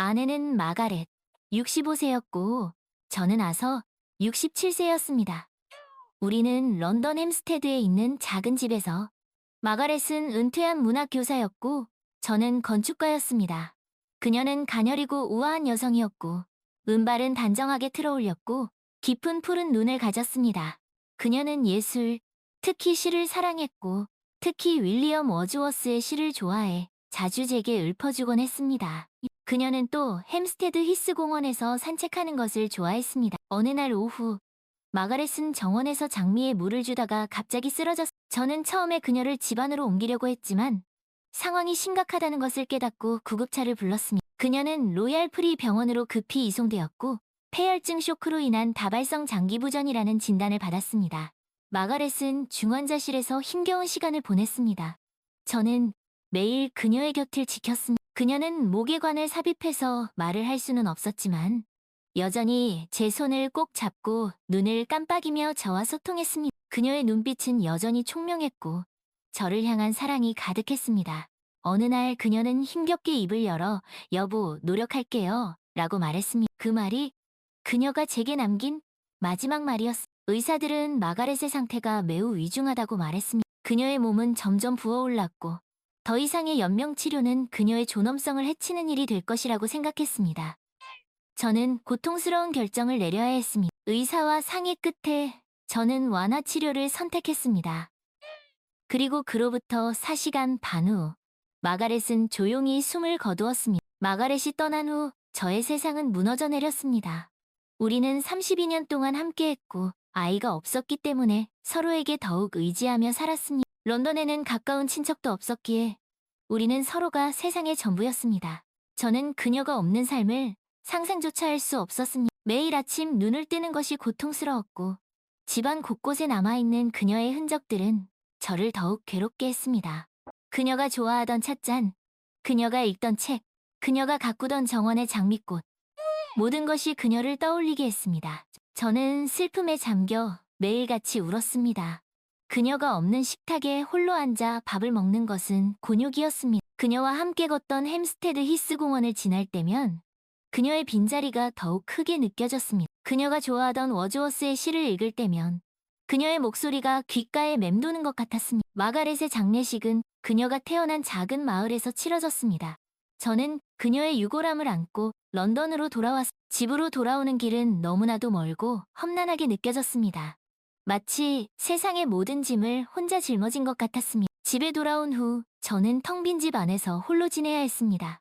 아내는 마가렛, 65세였고, 저는 아서 67세였습니다. 우리는 런던 햄스테드에 있는 작은 집에서 마가렛은 은퇴한 문학교사였고, 저는 건축가였습니다. 그녀는 가녀리고 우아한 여성이었고, 은발은 단정하게 틀어올렸고, 깊은 푸른 눈을 가졌습니다. 그녀는 예술, 특히 시를 사랑했고, 특히 윌리엄 워즈워스의 시를 좋아해 자주 제게 읊어주곤 했습니다. 그녀는 또 햄스테드 히스 공원에서 산책하는 것을 좋아했습니다. 어느 날 오후, 마가렛은 정원에서 장미에 물을 주다가 갑자기 쓰러졌. 저는 처음에 그녀를 집 안으로 옮기려고 했지만 상황이 심각하다는 것을 깨닫고 구급차를 불렀습니다. 그녀는 로얄 프리 병원으로 급히 이송되었고 폐혈증 쇼크로 인한 다발성 장기부전이라는 진단을 받았습니다. 마가렛은 중환자실에서 힘겨운 시간을 보냈습니다. 저는 매일 그녀의 곁을 지켰습니다. 그녀는 목에 관을 삽입해서 말을 할 수는 없었지만 여전히 제 손을 꼭 잡고 눈을 깜빡이며 저와 소통했습니다. 그녀의 눈빛은 여전히 총명했고 저를 향한 사랑이 가득했습니다. 어느 날 그녀는 힘겹게 입을 열어 여보, 노력할게요 라고 말했습니다. 그 말이 그녀가 제게 남긴 마지막 말이었습니다. 의사들은 마가렛의 상태가 매우 위중하다고 말했습니다. 그녀의 몸은 점점 부어올랐고 더 이상의 연명 치료는 그녀의 존엄성을 해치는 일이 될 것이라고 생각했습니다. 저는 고통스러운 결정을 내려야 했습니다. 의사와 상의 끝에 저는 완화 치료를 선택했습니다. 그리고 그로부터 4시간 반 후, 마가렛은 조용히 숨을 거두었습니다. 마가렛이 떠난 후 저의 세상은 무너져 내렸습니다. 우리는 32년 동안 함께했고 아이가 없었기 때문에 서로에게 더욱 의지하며 살았습니다. 런던에는 가까운 친척도 없었기에 우리는 서로가 세상의 전부였습니다. 저는 그녀가 없는 삶을 상상조차 할 수 없었습니다. 매일 아침 눈을 뜨는 것이 고통스러웠고 집안 곳곳에 남아있는 그녀의 흔적들은 저를 더욱 괴롭게 했습니다. 그녀가 좋아하던 찻잔, 그녀가 읽던 책, 그녀가 가꾸던 정원의 장미꽃, 모든 것이 그녀를 떠올리게 했습니다. 저는 슬픔에 잠겨 매일같이 울었습니다. 그녀가 없는 식탁에 홀로 앉아 밥을 먹는 것은 곤욕이었습니다. 그녀와 함께 걷던 햄스테드 히스 공원을 지날 때면 그녀의 빈자리가 더욱 크게 느껴졌습니다. 그녀가 좋아하던 워즈워스의 시를 읽을 때면 그녀의 목소리가 귓가에 맴도는 것 같았습니다. 마가렛의 장례식은 그녀가 태어난 작은 마을에서 치러졌습니다. 저는 그녀의 유골함을 안고 런던으로 집으로 돌아오는 길은 너무나도 멀고 험난하게 느껴졌습니다. 마치 세상의 모든 짐을 혼자 짊어진 것 같았습니다. 집에 돌아온 후 저는 텅 빈 집 안에서 홀로 지내야 했습니다.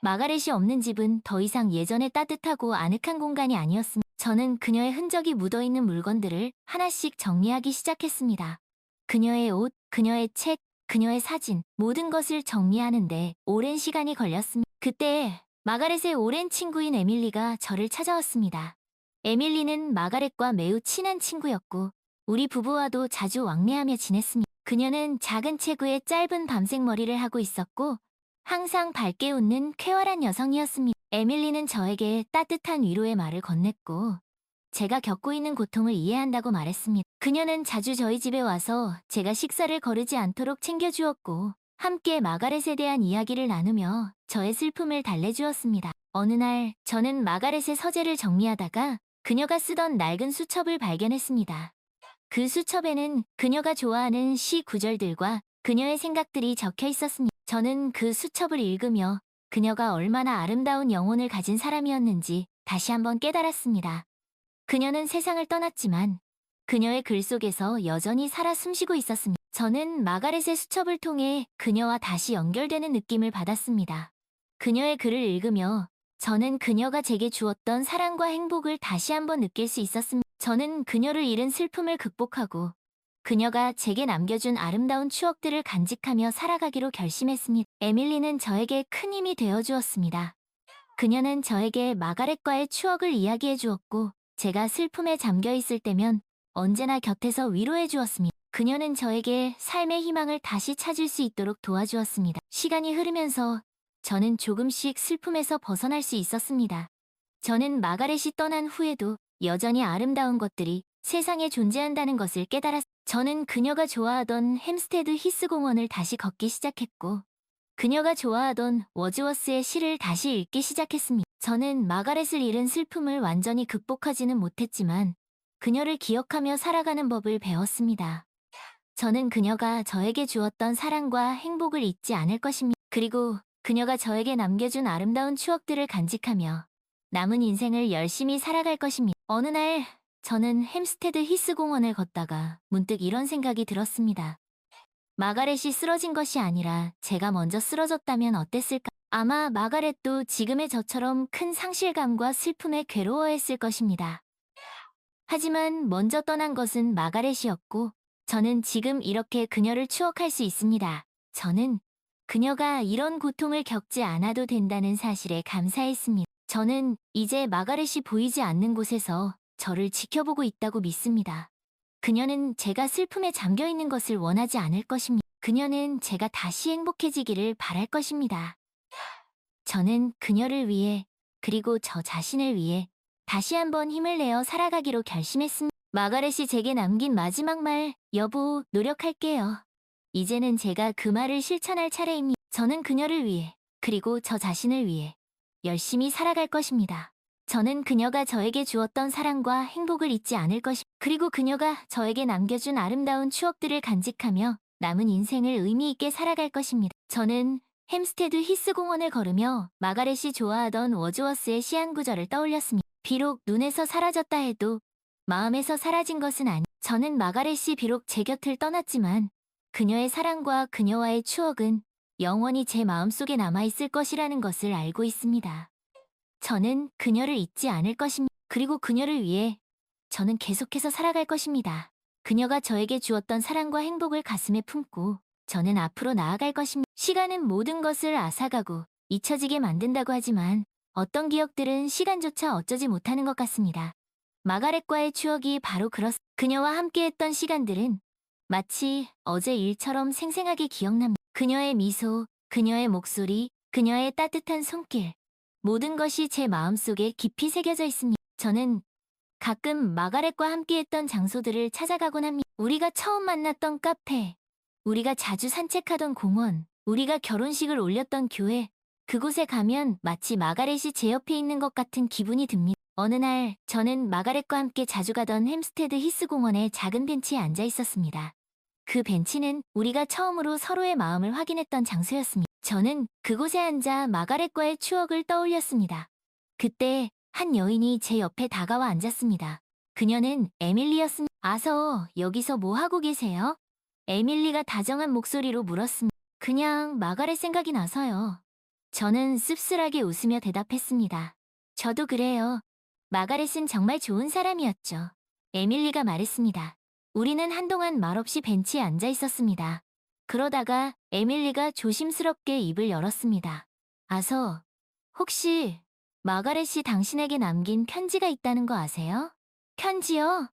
마가렛이 없는 집은 더 이상 예전의 따뜻하고 아늑한 공간이 아니었습니다. 저는 그녀의 흔적이 묻어있는 물건들을 하나씩 정리하기 시작했습니다. 그녀의 옷, 그녀의 책, 그녀의 사진, 모든 것을 정리하는데 오랜 시간이 걸렸습니다. 그때 마가렛의 오랜 친구인 에밀리가 저를 찾아왔습니다. 에밀리는 마가렛과 매우 친한 친구였고 우리 부부와도 자주 왕래하며 지냈습니다. 그녀는 작은 체구에 짧은 밤색 머리를 하고 있었고 항상 밝게 웃는 쾌활한 여성이었습니다. 에밀리는 저에게 따뜻한 위로의 말을 건넸고 제가 겪고 있는 고통을 이해한다고 말했습니다. 그녀는 자주 저희 집에 와서 제가 식사를 거르지 않도록 챙겨주었고 함께 마가렛에 대한 이야기를 나누며 저의 슬픔을 달래주었습니다. 어느 날 저는 마가렛의 서재를 정리하다가 그녀가 쓰던 낡은 수첩을 발견했습니다. 그 수첩에는 그녀가 좋아하는 시 구절들과 그녀의 생각들이 적혀 있었습니다. 저는 그 수첩을 읽으며 그녀가 얼마나 아름다운 영혼을 가진 사람이었는지 다시 한번 깨달았습니다. 그녀는 세상을 떠났지만 그녀의 글 속에서 여전히 살아 숨쉬고 있었습니다. 저는 마가렛의 수첩을 통해 그녀와 다시 연결되는 느낌을 받았습니다. 그녀의 글을 읽으며 저는 그녀가 제게 주었던 사랑과 행복을 다시 한번 느낄 수 있었습니다. 저는 그녀를 잃은 슬픔을 극복하고 그녀가 제게 남겨준 아름다운 추억들을 간직하며 살아가기로 결심했습니다. 에밀리는 저에게 큰 힘이 되어주었습니다. 그녀는 저에게 마가렛과의 추억을 이야기해 주었고 제가 슬픔에 잠겨 있을 때면 언제나 곁에서 위로해 주었습니다. 그녀는 저에게 삶의 희망을 다시 찾을 수 있도록 도와주었습니다. 시간이 흐르면서 저는 조금씩 슬픔에서 벗어날 수 있었습니다. 저는 마가렛이 떠난 후에도 여전히 아름다운 것들이 세상에 존재한다는 것을 저는 그녀가 좋아하던 햄스테드 히스 공원을 다시 걷기 시작했고 그녀가 좋아하던 워즈워스의 시를 다시 읽기 시작했습니다. 저는 마가렛을 잃은 슬픔을 완전히 극복하지는 못했지만 그녀를 기억하며 살아가는 법을 배웠습니다. 저는 그녀가 저에게 주었던 사랑과 행복을 잊지 않을 것입니다. 그리고 그녀가 저에게 남겨준 아름다운 추억들을 간직하며 남은 인생을 열심히 살아갈 것입니다. 어느 날 저는 햄스테드 히스 공원을 걷다가 문득 이런 생각이 들었습니다. 마가렛이 쓰러진 것이 아니라 제가 먼저 쓰러졌다면 어땠을까? 아마 마가렛도 지금의 저처럼 큰 상실감과 슬픔에 괴로워했을 것입니다. 하지만 먼저 떠난 것은 마가렛이었고 저는 지금 이렇게 그녀를 추억할 수 있습니다. 저는 그녀가 이런 고통을 겪지 않아도 된다는 사실에 감사했습니다. 저는 이제 마가렛이 보이지 않는 곳에서 저를 지켜보고 있다고 믿습니다. 그녀는 제가 슬픔에 잠겨 있는 것을 원하지 않을 것입니다. 그녀는 제가 다시 행복해지기를 바랄 것입니다. 저는 그녀를 위해 그리고 저 자신을 위해 다시 한번 힘을 내어 살아가기로 결심했습니다. 마가렛이 제게 남긴 마지막 말, 여보, 노력할게요. 이제는 제가 그 말을 실천할 차례입니다. 저는 그녀를 위해 그리고 저 자신을 위해 열심히 살아갈 것입니다. 저는 그녀가 저에게 주었던 사랑과 행복을 잊지 않을 것입니다. 그리고 그녀가 저에게 남겨준 아름다운 추억들을 간직하며 남은 인생을 의미 있게 살아갈 것입니다. 저는 햄스테드 히스 공원을 걸으며 마가렛이 좋아하던 워즈워스의 시 한 구절을 떠올렸습니다. 비록 눈에서 사라졌다 해도 마음에서 사라진 것은 아니. 저는 마가렛이 비록 제 곁을 떠났지만 그녀의 사랑과 그녀와의 추억은 영원히 제 마음속에 남아있을 것이라는 것을 알고 있습니다. 저는 그녀를 잊지 않을 것입니다. 그리고 그녀를 위해 저는 계속해서 살아갈 것입니다. 그녀가 저에게 주었던 사랑과 행복을 가슴에 품고 저는 앞으로 나아갈 것입니다. 시간은 모든 것을 앗아가고 잊혀지게 만든다고 하지만 어떤 기억들은 시간조차 어쩌지 못하는 것 같습니다. 마가렛과의 추억이 바로 그렇습니다. 그녀와 함께했던 시간들은 마치 어제 일처럼 생생하게 기억납니다. 그녀의 미소, 그녀의 목소리, 그녀의 따뜻한 손길, 모든 것이 제 마음속에 깊이 새겨져 있습니다. 저는 가끔 마가렛과 함께했던 장소들을 찾아가곤 합니다. 우리가 처음 만났던 카페, 우리가 자주 산책하던 공원, 우리가 결혼식을 올렸던 교회, 그곳에 가면 마치 마가렛이 제 옆에 있는 것 같은 기분이 듭니다. 어느 날 저는 마가렛과 함께 자주 가던 햄스테드 히스 공원의 작은 벤치에 앉아 있었습니다. 그 벤치는 우리가 처음으로 서로의 마음을 확인했던 장소였습니다. 저는 그곳에 앉아 마가렛과의 추억을 떠올렸습니다. 그때 한 여인이 제 옆에 다가와 앉았습니다. 그녀는 에밀리였습니다. 아서 여기서 뭐 하고 계세요? 에밀리가 다정한 목소리로 물었습니다. 그냥 마가렛 생각이 나서요. 저는 씁쓸하게 웃으며 대답했습니다. 저도 그래요. 마가렛은 정말 좋은 사람이었죠. 에밀리가 말했습니다. 우리는 한동안 말없이 벤치에 앉아 있었습니다. 그러다가 에밀리가 조심스럽게 입을 열었습니다. 아서, 혹시 마가렛이 당신에게 남긴 편지가 있다는 거 아세요? 편지요?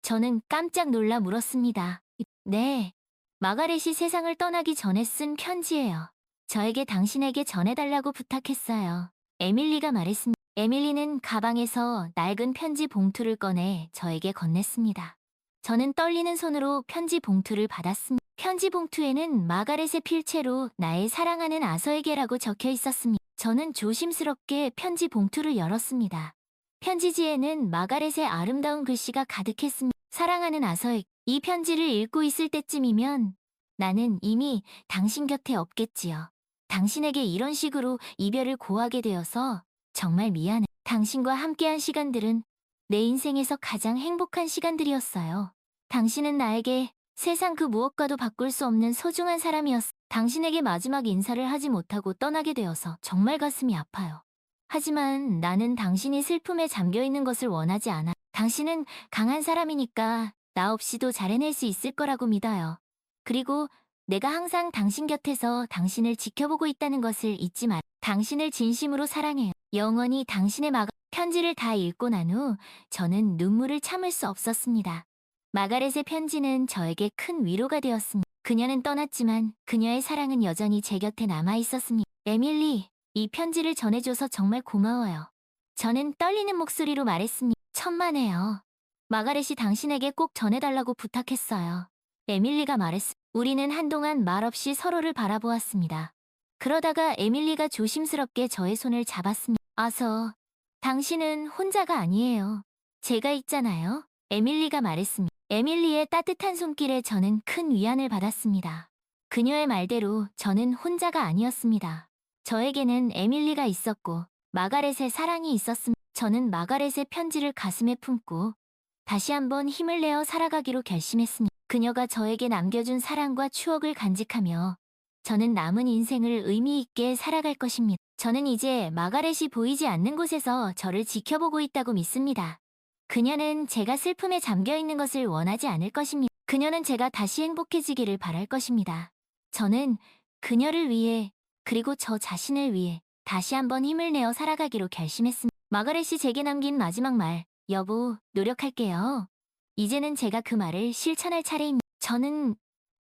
저는 깜짝 놀라 물었습니다. 네, 마가렛이 세상을 떠나기 전에 쓴 편지예요. 저에게 당신에게 전해달라고 부탁했어요. 에밀리가 말했습니다. 에밀리는 가방에서 낡은 편지 봉투를 꺼내 저에게 건넸습니다. 저는 떨리는 손으로 편지 봉투를 받았습니다. 편지 봉투에는 마가렛의 필체로 나의 사랑하는 아서에게라고 적혀 있었습니다. 저는 조심스럽게 편지 봉투를 열었습니다. 편지지에는 마가렛의 아름다운 글씨가 가득했습니다. 사랑하는 아서에, 이 편지를 읽고 있을 때쯤이면 나는 이미 당신 곁에 없겠지요. 당신에게 이런 식으로 이별을 고하게 되어서 정말 미안해. 당신과 함께한 시간들은 내 인생에서 가장 행복한 시간들이었어요. 당신은 나에게 세상 그 무엇과도 바꿀 수 없는 소중한 사람이었어. 당신에게 마지막 인사를 하지 못하고 떠나게 되어서 정말 가슴이 아파요. 하지만 나는 당신이 슬픔에 잠겨 있는 것을 원하지 않아. 당신은 강한 사람이니까 나 없이도 잘 해낼 수 있을 거라고 믿어요. 그리고 내가 항상 당신 곁에서 당신을 지켜보고 있다는 것을 잊지 마. 당신을 진심으로 사랑해요. 영원히 당신의 편지를 다 읽고 난 후 저는 눈물을 참을 수 없었습니다. 마가렛의 편지는 저에게 큰 위로가 되었습니다. 그녀는 떠났지만 그녀의 사랑은 여전히 제 곁에 남아 있었습니다. 에밀리, 이 편지를 전해줘서 정말 고마워요. 저는 떨리는 목소리로 말했습니다. 천만에요. 마가렛이 당신에게 꼭 전해달라고 부탁했어요. 에밀리가 말했습니다. 우리는 한동안 말없이 서로를 바라보았습니다. 그러다가 에밀리가 조심스럽게 저의 손을 잡았습니다. 아서, 당신은 혼자가 아니에요. 제가 있잖아요. 에밀리가 말했습니다. 에밀리의 따뜻한 손길에 저는 큰 위안을 받았습니다. 그녀의 말대로 저는 혼자가 아니었습니다. 저에게는 에밀리가 있었고 마가렛의 사랑이 있었습니다. 저는 마가렛의 편지를 가슴에 품고 다시 한번 힘을 내어 살아가기로 결심했습니다. 그녀가 저에게 남겨준 사랑과 추억을 간직하며 저는 남은 인생을 의미 있게 살아갈 것입니다. 저는 이제 마가렛이 보이지 않는 곳에서 저를 지켜보고 있다고 믿습니다. 그녀는 제가 슬픔에 잠겨 있는 것을 원하지 않을 것입니다. 그녀는 제가 다시 행복해지기를 바랄 것입니다. 저는 그녀를 위해 그리고 저 자신을 위해 다시 한번 힘을 내어 살아가기로 결심했습니다. 마가렛이 제게 남긴 마지막 말, 여보, 노력할게요. 이제는 제가 그 말을 실천할 차례입니다. 저는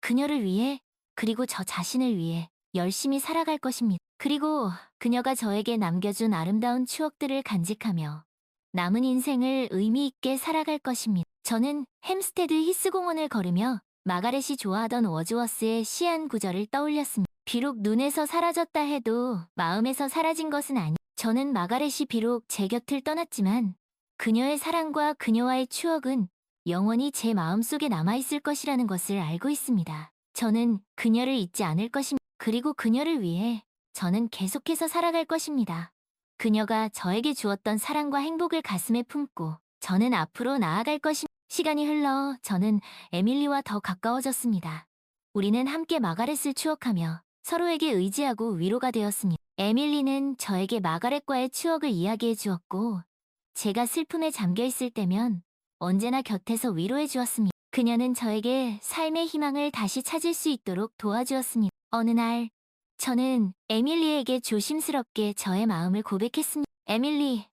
그녀를 위해 그리고 저 자신을 위해 열심히 살아갈 것입니다. 그리고 그녀가 저에게 남겨준 아름다운 추억들을 간직하며 남은 인생을 의미 있게 살아갈 것입니다. 저는 햄스테드 히스공원을 걸으며 마가렛이 좋아하던 워즈워스의 시한 구절을 떠올렸습니다. 비록 눈에서 사라졌다 해도 마음에서 사라진 것은 아니. 저는 마가렛이 비록 제 곁을 떠났지만 그녀의 사랑과 그녀와의 추억은 영원히 제 마음속에 남아있을 것이라는 것을 알고 있습니다. 저는 그녀를 잊지 않을 것입니다. 그리고 그녀를 위해 저는 계속해서 살아갈 것입니다. 그녀가 저에게 주었던 사랑과 행복을 가슴에 품고 저는 앞으로 나아갈 것입니다. 시간이 흘러 저는 에밀리와 더 가까워졌습니다. 우리는 함께 마가렛을 추억하며 서로에게 의지하고 위로가 되었습니다. 에밀리는 저에게 마가렛과의 추억을 이야기해 주었고 제가 슬픔에 잠겨 있을 때면 언제나 곁에서 위로해 주었습니다. 그녀는 저에게 삶의 희망을 다시 찾을 수 있도록 도와주었습니다. 어느 날 저는 에밀리에게 조심스럽게 저의 마음을 고백했습니다. 에밀리,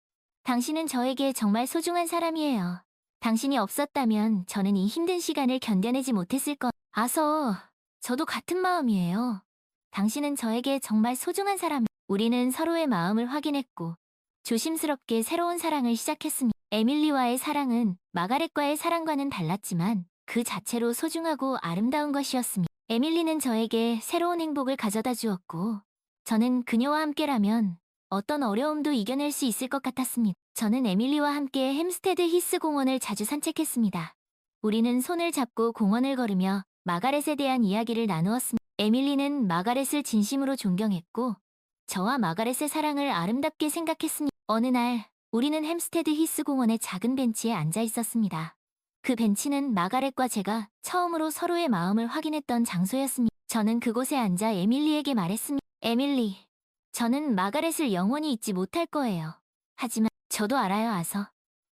당신은 저에게 정말 소중한 사람이에요. 당신이 없었다면 저는 이 힘든 시간을 견뎌내지 못했을 것. 아서, 저도 같은 마음이에요. 당신은 저에게 정말 소중한 사람. 우리는 서로의 마음을 확인했고 조심스럽게 새로운 사랑을 시작했습니다. 에밀리와의 사랑은 마가렛과의 사랑과는 달랐지만 그 자체로 소중하고 아름다운 것이었습니다. 에밀리는 저에게 새로운 행복을 가져다 주었고 저는 그녀와 함께라면 어떤 어려움도 이겨낼 수 있을 것 같았습니다. 저는 에밀리와 함께 햄스테드 히스 공원을 자주 산책했습니다. 우리는 손을 잡고 공원을 걸으며 마가렛에 대한 이야기를 나누었습니다. 에밀리는 마가렛을 진심으로 존경했고 저와 마가렛의 사랑을 아름답게 생각했습니다. 어느 날 우리는 햄스테드 히스 공원의 작은 벤치에 앉아 있었습니다. 그 벤치는 마가렛과 제가 처음으로 서로의 마음을 확인했던 장소였습니다. 저는 그곳에 앉아 에밀리에게 말했습니다. 에밀리, 저는 마가렛을 영원히 잊지 못할 거예요. 하지만 저도 알아요, 아서.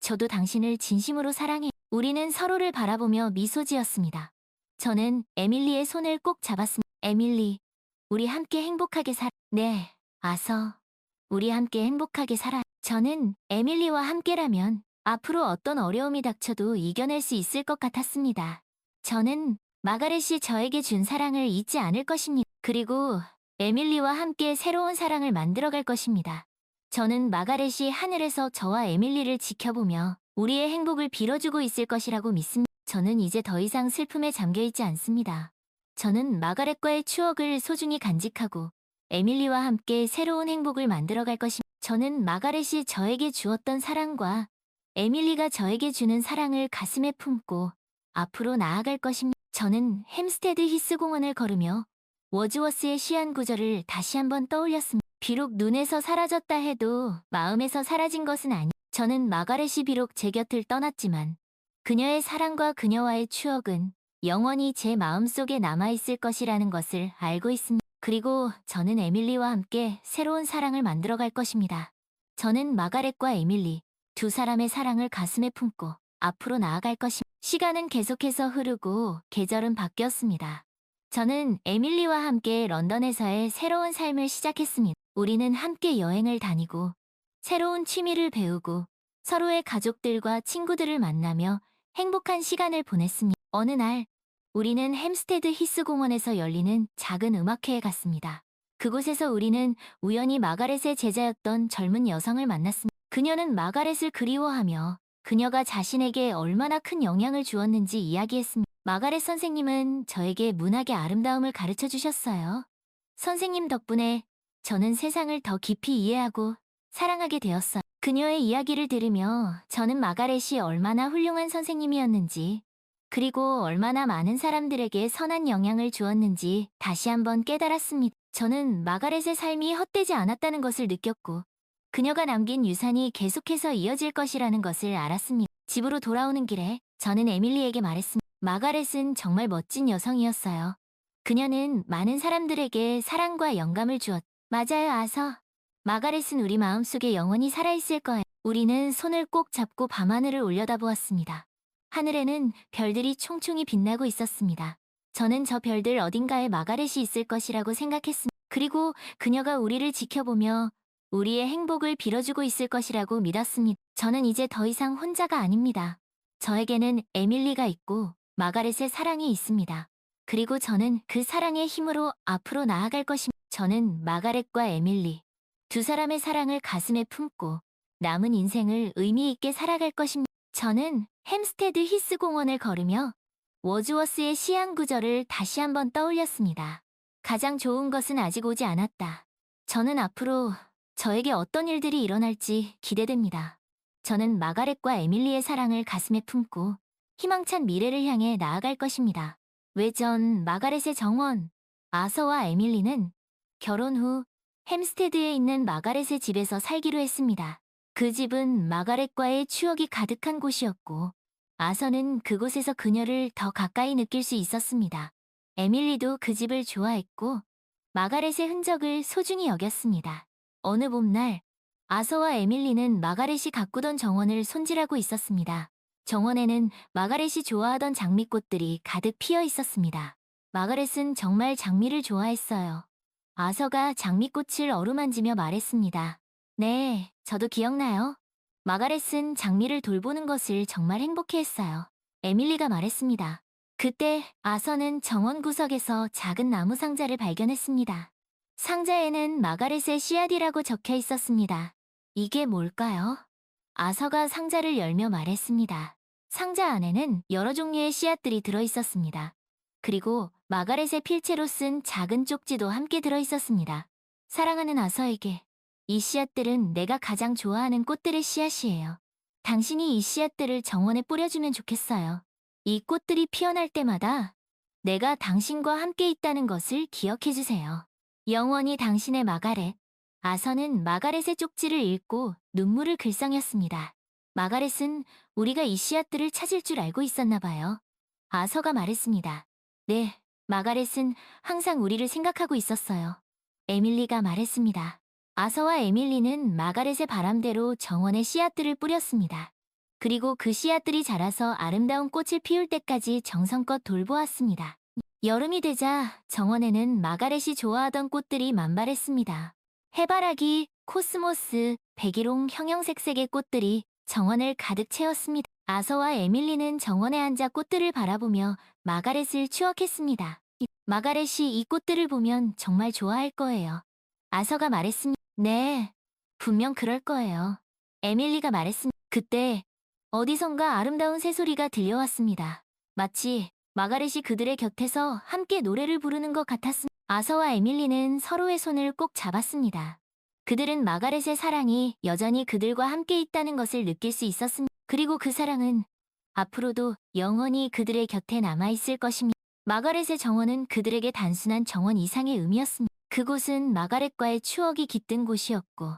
저도 당신을 진심으로 사랑해. 우리는 서로를 바라보며 미소 지었습니다. 저는 에밀리의 손을 꼭 잡았습니다. 에밀리, 우리 함께 행복하게 네, 아서. 우리 함께 행복하게 살아. 저는 에밀리와 함께라면 앞으로 어떤 어려움이 닥쳐도 이겨낼 수 있을 것 같았습니다. 저는 마가렛이 저에게 준 사랑을 잊지 않을 것입니다. 그리고 에밀리와 함께 새로운 사랑을 만들어갈 것입니다. 저는 마가렛이 하늘에서 저와 에밀리를 지켜보며 우리의 행복을 빌어주고 있을 것이라고 믿습니다. 저는 이제 더 이상 슬픔에 잠겨있지 않습니다. 저는 마가렛과의 추억을 소중히 간직하고 에밀리와 함께 새로운 행복을 만들어갈 것입니다. 저는 마가렛이 저에게 주었던 사랑과 에밀리가 저에게 주는 사랑을 가슴에 품고 앞으로 나아갈 것입니다. 저는 햄스테드 히스 공원을 걸으며 워즈워스의 시한 구절을 다시 한번 떠올렸습니다. 비록 눈에서 사라졌다 해도 마음에서 사라진 것은 아니. 저는 마가렛이 비록 제 곁을 떠났지만 그녀의 사랑과 그녀와의 추억은 영원히 제 마음속에 남아있을 것이라는 것을 알고 있습니다. 그리고 저는 에밀리와 함께 새로운 사랑을 만들어갈 것입니다. 저는 마가렛과 에밀리, 두 사람의 사랑을 가슴에 품고 앞으로 나아갈 것입니다. 시간은 계속해서 흐르고 계절은 바뀌었습니다. 저는 에밀리와 함께 런던에서의 새로운 삶을 시작했습니다. 우리는 함께 여행을 다니고 새로운 취미를 배우고 서로의 가족들과 친구들을 만나며 행복한 시간을 보냈습니다. 어느 날 우리는 햄스테드 히스 공원에서 열리는 작은 음악회에 갔습니다. 그곳에서 우리는 우연히 마가렛의 제자였던 젊은 여성을 만났습니다. 그녀는 마가렛을 그리워하며 그녀가 자신에게 얼마나 큰 영향을 주었는지 이야기했습니다. 마가렛 선생님은 저에게 문학의 아름다움을 가르쳐 주셨어요. 선생님 덕분에 저는 세상을 더 깊이 이해하고 사랑하게 되었어요. 그녀의 이야기를 들으며 저는 마가렛이 얼마나 훌륭한 선생님이었는지, 그리고 얼마나 많은 사람들에게 선한 영향을 주었는지 다시 한번 깨달았습니다. 저는 마가렛의 삶이 헛되지 않았다는 것을 느꼈고, 그녀가 남긴 유산이 계속해서 이어질 것이라는 것을 알았습니다. 집으로 돌아오는 길에 저는 에밀리에게 말했습니다. 마가렛은 정말 멋진 여성이었어요. 그녀는 많은 사람들에게 사랑과 영감을 주었. 맞아요, 아서. 마가렛은 우리 마음속에 영원히 살아있을 거예요. 우리는 손을 꼭 잡고 밤하늘을 올려다보았습니다. 하늘에는 별들이 총총히 빛나고 있었습니다. 저는 저 별들 어딘가에 마가렛이 있을 것이라고 생각했습니다. 그리고 그녀가 우리를 지켜보며 우리의 행복을 빌어주고 있을 것이라고 믿었습니다. 저는 이제 더 이상 혼자가 아닙니다. 저에게는 에밀리가 있고 마가렛의 사랑이 있습니다. 그리고 저는 그 사랑의 힘으로 앞으로 나아갈 것입니다. 저는 마가렛과 에밀리, 두 사람의 사랑을 가슴에 품고 남은 인생을 의미 있게 살아갈 것입니다. 저는 햄스테드 히스 공원을 걸으며 워즈워스의 시 한 구절을 다시 한번 떠올렸습니다. 가장 좋은 것은 아직 오지 않았다. 저는 앞으로 저에게 어떤 일들이 일어날지 기대됩니다. 저는 마가렛과 에밀리의 사랑을 가슴에 품고 희망찬 미래를 향해 나아갈 것입니다. 외전 마가렛의 정원, 아서와 에밀리는 결혼 후 햄스테드에 있는 마가렛의 집에서 살기로 했습니다. 그 집은 마가렛과의 추억이 가득한 곳이었고, 아서는 그곳에서 그녀를 더 가까이 느낄 수 있었습니다. 에밀리도 그 집을 좋아했고, 마가렛의 흔적을 소중히 여겼습니다. 어느 봄날, 아서와 에밀리는 마가렛이 가꾸던 정원을 손질하고 있었습니다. 정원에는 마가렛이 좋아하던 장미꽃들이 가득 피어 있었습니다. 마가렛은 정말 장미를 좋아했어요. 아서가 장미꽃을 어루만지며 말했습니다. 네, 저도 기억나요. 마가렛은 장미를 돌보는 것을 정말 행복해했어요. 에밀리가 말했습니다. 그때 아서는 정원 구석에서 작은 나무 상자를 발견했습니다. 상자에는 마가렛의 씨앗이라고 적혀 있었습니다. 이게 뭘까요? 아서가 상자를 열며 말했습니다. 상자 안에는 여러 종류의 씨앗들이 들어 있었습니다. 그리고 마가렛의 필체로 쓴 작은 쪽지도 함께 들어 있었습니다. 사랑하는 아서에게, 이 씨앗들은 내가 가장 좋아하는 꽃들의 씨앗이에요. 당신이 이 씨앗들을 정원에 뿌려주면 좋겠어요. 이 꽃들이 피어날 때마다 내가 당신과 함께 있다는 것을 기억해주세요. 영원히 당신의 마가렛. 아서는 마가렛의 쪽지를 읽고 눈물을 글썽였습니다. 마가렛은 우리가 이 씨앗들을 찾을 줄 알고 있었나 봐요. 아서가 말했습니다. 네, 마가렛은 항상 우리를 생각하고 있었어요. 에밀리가 말했습니다. 아서와 에밀리는 마가렛의 바람대로 정원에 씨앗들을 뿌렸습니다. 그리고 그 씨앗들이 자라서 아름다운 꽃을 피울 때까지 정성껏 돌보았습니다. 여름이 되자 정원에는 마가렛이 좋아하던 꽃들이 만발했습니다. 해바라기, 코스모스, 백일홍 형형색색의 꽃들이 정원을 가득 채웠습니다. 아서와 에밀리는 정원에 앉아 꽃들을 바라보며 마가렛을 추억했습니다. 마가렛이 이 꽃들을 보면 정말 좋아할 거예요. 아서가 말했습니다. 네, 분명 그럴 거예요. 에밀리가 말했습니다. 그때 어디선가 아름다운 새소리가 들려왔습니다. 마치 마가렛이 그들의 곁에서 함께 노래를 부르는 것 같았습니다. 아서와 에밀리는 서로의 손을 꼭 잡았습니다. 그들은 마가렛의 사랑이 여전히 그들과 함께 있다는 것을 느낄 수 있었습니다. 그리고 그 사랑은 앞으로도 영원히 그들의 곁에 남아있을 것입니다. 마가렛의 정원은 그들에게 단순한 정원 이상의 의미였습니다. 그곳은 마가렛과의 추억이 깃든 곳이었고,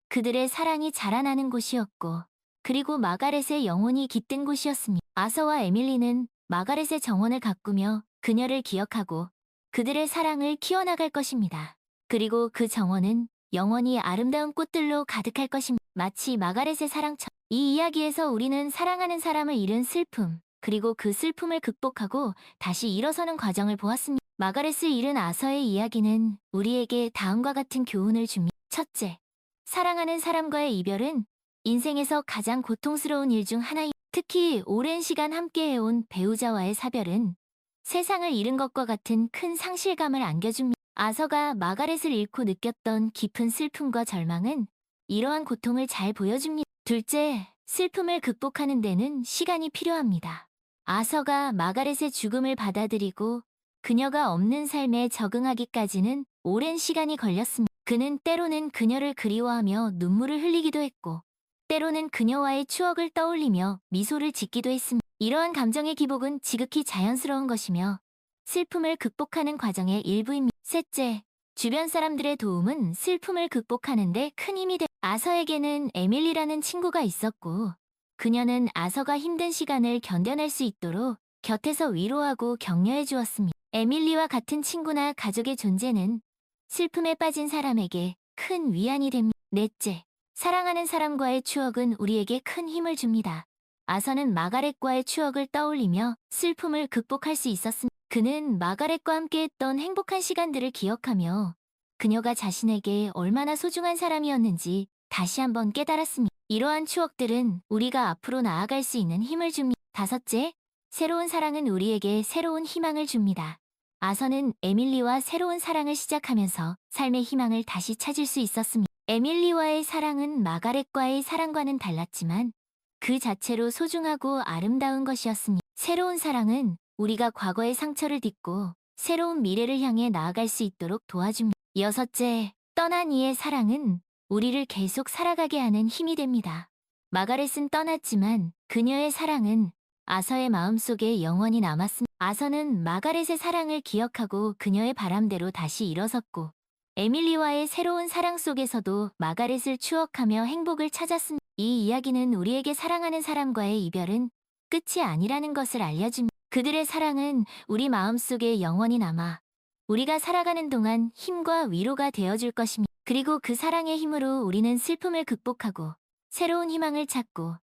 그들의 사랑이 자라나는 곳이었고, 그리고 마가렛의 영혼이 깃든 곳이었습니다. 아서와 에밀리는 마가렛의 정원을 가꾸며 그녀를 기억하고 그들의 사랑을 키워나갈 것입니다. 그리고 그 정원은 영원히 아름다운 꽃들로 가득할 것입니다. 마치 마가렛의 사랑처럼. 이 이야기에서 우리는 사랑하는 사람을 잃은 슬픔, 그리고 그 슬픔을 극복하고 다시 일어서는 과정을 보았습니다. 마가렛을 잃은 아서의 이야기는 우리에게 다음과 같은 교훈을 줍니다. 첫째, 사랑하는 사람과의 이별은 인생에서 가장 고통스러운 일 중 하나입니다. 특히 오랜 시간 함께해온 배우자와의 사별은 세상을 잃은 것과 같은 큰 상실감을 안겨줍니다. 아서가 마가렛을 잃고 느꼈던 깊은 슬픔과 절망은 이러한 고통을 잘 보여줍니다. 둘째, 슬픔을 극복하는 데는 시간이 필요합니다. 아서가 마가렛의 죽음을 받아들이고 그녀가 없는 삶에 적응하기까지는 오랜 시간이 걸렸습니다. 그는 때로는 그녀를 그리워하며 눈물을 흘리기도 했고, 때로는 그녀와의 추억을 떠올리며 미소를 짓기도 했습니다. 이러한 감정의 기복은 지극히 자연스러운 것이며 슬픔을 극복하는 과정의 일부입니다. 셋째, 주변 사람들의 도움은 슬픔을 극복하는 데 큰 힘이 돼. 아서에게는 에밀리라는 친구가 있었고, 그녀는 아서가 힘든 시간을 견뎌낼 수 있도록 곁에서 위로하고 격려해 주었습니다. 에밀리와 같은 친구나 가족의 존재는 슬픔에 빠진 사람에게 큰 위안이 됩니다. 넷째, 사랑하는 사람과의 추억은 우리에게 큰 힘을 줍니다. 아서는 마가렛과의 추억을 떠올리며 슬픔을 극복할 수 있었습니다. 그는 마가렛과 함께했던 행복한 시간들을 기억하며 그녀가 자신에게 얼마나 소중한 사람이었는지 다시 한번 깨달았습니다. 이러한 추억들은 우리가 앞으로 나아갈 수 있는 힘을 줍니다. 다섯째, 새로운 사랑은 우리에게 새로운 희망을 줍니다. 아서는 에밀리와 새로운 사랑을 시작하면서 삶의 희망을 다시 찾을 수 있었습니다. 에밀리와의 사랑은 마가렛과의 사랑과는 달랐지만 그 자체로 소중하고 아름다운 것이었습니다. 새로운 사랑은 우리가 과거의 상처를 딛고 새로운 미래를 향해 나아갈 수 있도록 도와줍니다. 여섯째, 떠난 이의 사랑은 우리를 계속 살아가게 하는 힘이 됩니다. 마가렛은 떠났지만 그녀의 사랑은 아서의 마음속에 영원히 남았습니다. 아서는 마가렛의 사랑을 기억하고 그녀의 바람대로 다시 일어섰고, 에밀리와의 새로운 사랑 속에서도 마가렛을 추억하며 행복을 찾았습니다. 이 이야기는 우리에게 사랑하는 사람과의 이별은 끝이 아니라는 것을 알려줍니다. 그들의 사랑은 우리 마음속에 영원히 남아 우리가 살아가는 동안 힘과 위로가 되어줄 것입니다. 그리고 그 사랑의 힘으로 우리는 슬픔을 극복하고 새로운 희망을 찾고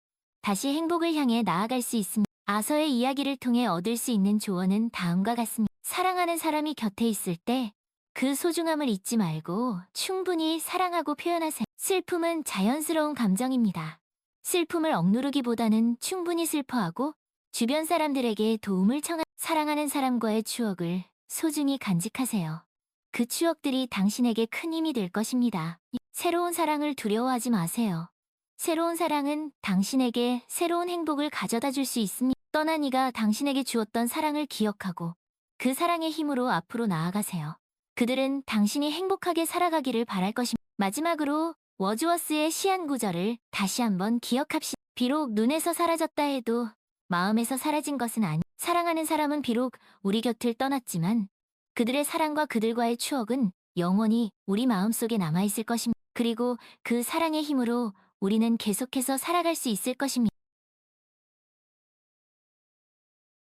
다시 행복을 향해 나아갈 수 있습니다. 아서의 이야기를 통해 얻을 수 있는 조언은 다음과 같습니다. 사랑하는 사람이 곁에 있을 때 그 소중함을 잊지 말고 충분히 사랑하고 표현하세요. 슬픔은 자연스러운 감정입니다. 슬픔을 억누르기보다는 충분히 슬퍼하고 주변 사람들에게 도움을 청하 사랑하는 사람과의 추억을 소중히 간직하세요. 그 추억들이 당신에게 큰 힘이 될 것입니다. 새로운 사랑을 두려워하지 마세요. 새로운 사랑은 당신에게 새로운 행복을 가져다 줄 수 있습니다. 떠난 이가 당신에게 주었던 사랑을 기억하고 그 사랑의 힘으로 앞으로 나아가세요. 그들은 당신이 행복하게 살아가기를 바랄 것입니다. 마지막으로 워즈워스의 시 한 구절을 다시 한번 기억합시다. 비록 눈에서 사라졌다 해도 마음에서 사라진 것은 아니. 사랑하는 사람은 비록 우리 곁을 떠났지만 그들의 사랑과 그들과의 추억은 영원히 우리 마음속에 남아있을 것입니다. 그리고 그 사랑의 힘으로 우리는 계속해서 살아갈 수 있을 것입니다.